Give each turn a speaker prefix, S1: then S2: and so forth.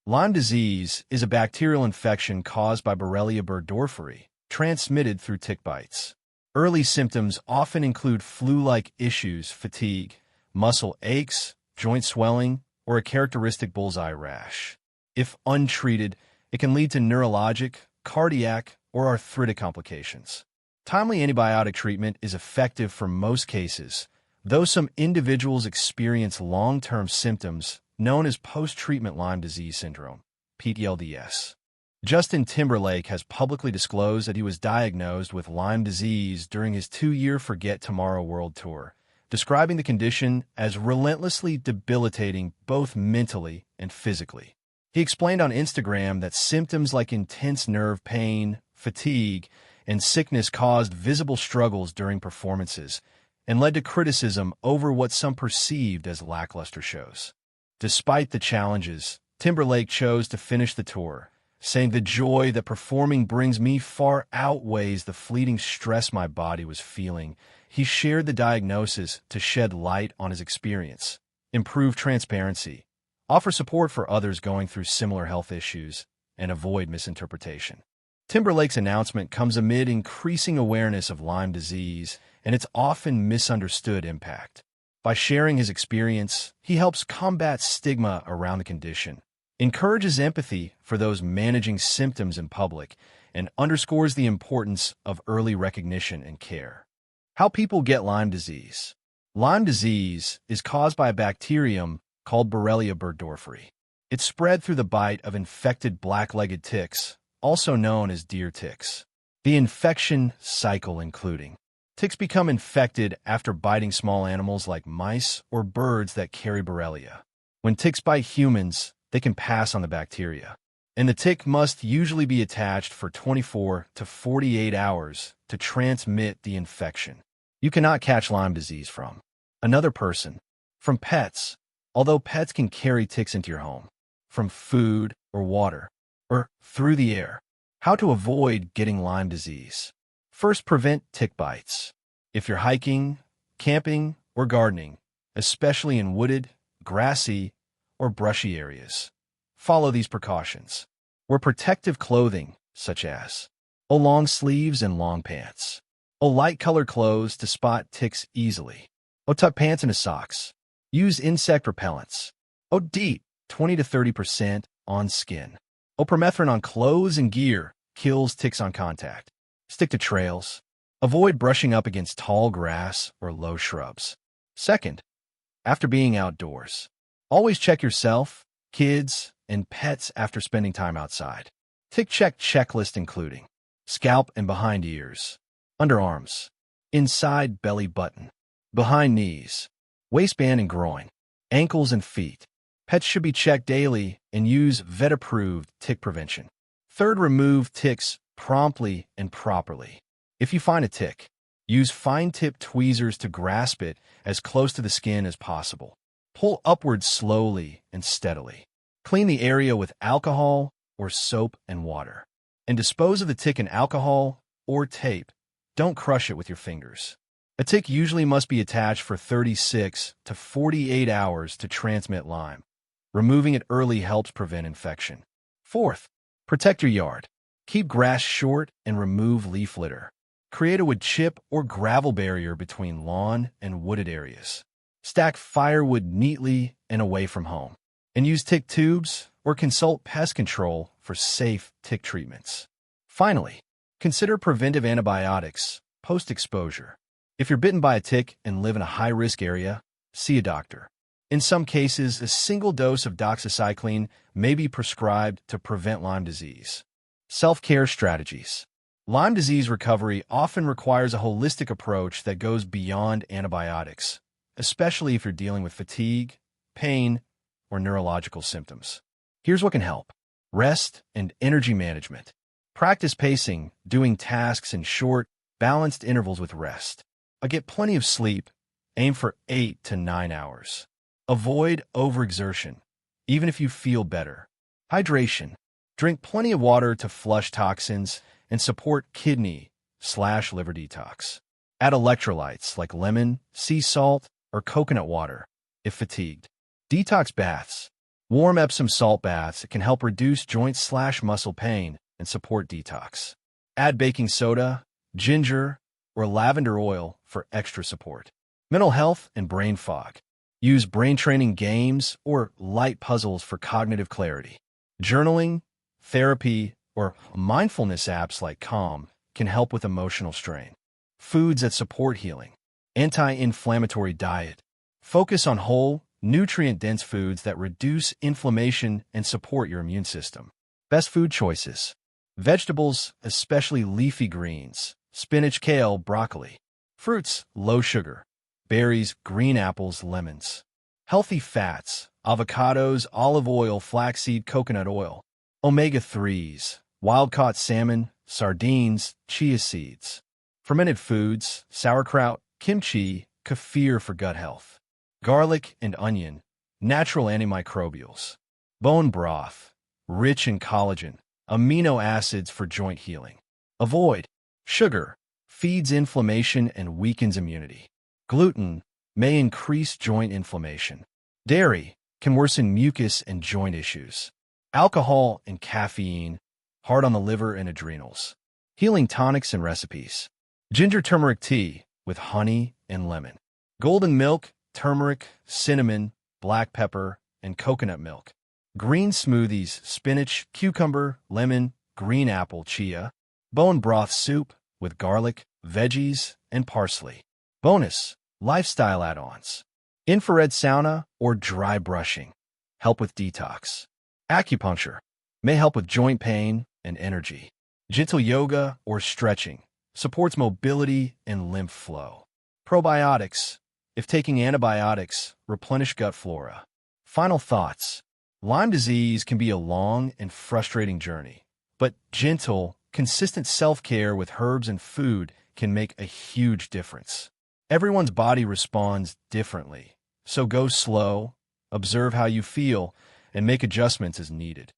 S1: Lyme disease is a bacterial infection caused by Borrelia burgdorferi, transmitted through tick bites. Early symptoms often include flu-like issues, fatigue, muscle aches, joint swelling, or a characteristic bullseye rash. If untreated, it can lead to neurologic, cardiac, or arthritic complications. Timely antibiotic treatment is effective for most cases, though some individuals experience long-term symptoms known as post-treatment Lyme disease syndrome, PTLDS. Justin Timberlake has publicly disclosed that he was diagnosed with Lyme disease during his 2-year Forget Tomorrow World Tour, describing the condition as relentlessly debilitating both mentally and physically. He explained on Instagram that symptoms like intense nerve pain, fatigue, and sickness caused visible struggles during performances and led to criticism over what some perceived as lackluster shows. Despite the challenges, Timberlake chose to finish the tour, saying, "The joy that performing brings me far outweighs the fleeting stress my body was feeling." He shared the diagnosis to shed light on his experience, improve transparency, offer support for others going through similar health issues, and avoid misinterpretation. Timberlake's announcement comes amid increasing awareness of Lyme disease and its often misunderstood impact. By sharing his experience, he helps combat stigma around the condition, encourages empathy for those managing symptoms in public, and underscores the importance of early recognition and care. How people get Lyme disease. Lyme disease is caused by a bacterium called Borrelia burgdorferi. It's spread through the bite of infected black-legged ticks, also known as deer ticks. The infection cycle including: ticks become infected after biting small animals like mice or birds that carry Borrelia. When ticks bite humans, they can pass on the bacteria, and the tick must usually be attached for 24 to 48 hours to transmit the infection. You cannot catch Lyme disease from another person, from pets, although pets can carry ticks into your home, from food or water, or through the air. How to avoid getting Lyme disease. First, prevent tick bites. If you're hiking, camping, or gardening, especially in wooded, grassy, or brushy areas, follow these precautions. Wear protective clothing, such as long sleeves and long pants. Light-colored clothes to spot ticks easily. Tuck pants into socks. Use insect repellents. DEET, 20 to 30% on skin. Permethrin on clothes and gear kills ticks on contact. Stick to trails. Avoid brushing up against tall grass or low shrubs. Second, after being outdoors, always check yourself, kids, and pets after spending time outside. Tick check checklist including scalp and behind ears, underarms, inside belly button, behind knees, waistband and groin, ankles and feet. Pets should be checked daily and use vet-approved tick prevention. Third, remove ticks promptly and properly. If you find a tick, use fine-tipped tweezers to grasp it as close to the skin as possible. Pull upward slowly and steadily. Clean the area with alcohol or soap and water. And dispose of the tick in alcohol or tape. Don't crush it with your fingers. A tick usually must be attached for 36 to 48 hours to transmit Lyme. Removing it early helps prevent infection. Fourth, protect your yard. Keep grass short and remove leaf litter. Create a wood chip or gravel barrier between lawn and wooded areas. Stack firewood neatly and away from home. And use tick tubes or consult pest control for safe tick treatments. Finally, consider preventive antibiotics post-exposure. If you're bitten by a tick and live in a high-risk area, see a doctor. In some cases, a single dose of doxycycline may be prescribed to prevent Lyme disease. Self-care strategies. Lyme disease recovery often requires a holistic approach that goes beyond antibiotics, especially if you're dealing with fatigue, pain, or neurological symptoms. Here's what can help. Rest and energy management. Practice pacing, doing tasks in short, balanced intervals with rest. Get plenty of sleep. Aim for 8 to 9 hours. Avoid overexertion, even if you feel better. Hydration. Drink plenty of water to flush toxins and support kidney/liver detox. Add electrolytes like lemon, sea salt, or coconut water if fatigued. Detox baths. Warm Epsom salt baths can help reduce joint/muscle pain and support detox. Add baking soda, ginger, or lavender oil for extra support. Mental health and brain fog. Use brain training games or light puzzles for cognitive clarity. Journaling, therapy, or mindfulness apps like Calm can help with emotional strain. Foods that support healing. Anti-inflammatory diet. Focus on whole, nutrient-dense foods that reduce inflammation and support your immune system. Best food choices. Vegetables, especially leafy greens, spinach, kale, broccoli. Fruits, low sugar. Berries, green apples, lemons. Healthy fats, avocados, olive oil, flaxseed, coconut oil. Omega-3s, wild-caught salmon, sardines, chia seeds. Fermented foods, sauerkraut, kimchi, kefir for gut health. Garlic and onion, natural antimicrobials. Bone broth, rich in collagen, amino acids for joint healing. Avoid sugar, feeds inflammation and weakens immunity. Gluten may increase joint inflammation. Dairy can worsen mucus and joint issues. Alcohol and caffeine, hard on the liver and adrenals. Healing tonics and recipes. Ginger turmeric tea with honey and lemon. Golden milk, turmeric, cinnamon, black pepper, and coconut milk. Green smoothies, spinach, cucumber, lemon, green apple, chia. Bone broth soup with garlic, veggies, and parsley. Bonus, lifestyle add-ons. Infrared sauna or dry brushing. Help with detox. Acupuncture may help with joint pain and energy. Gentle yoga or stretching supports mobility and lymph flow. Probiotics. If taking antibiotics, replenish gut flora. Final thoughts. Lyme disease can be a long and frustrating journey, but gentle, consistent self-care with herbs and food can make a huge difference. Everyone's body responds differently, so go slow, observe how you feel, and make adjustments as needed.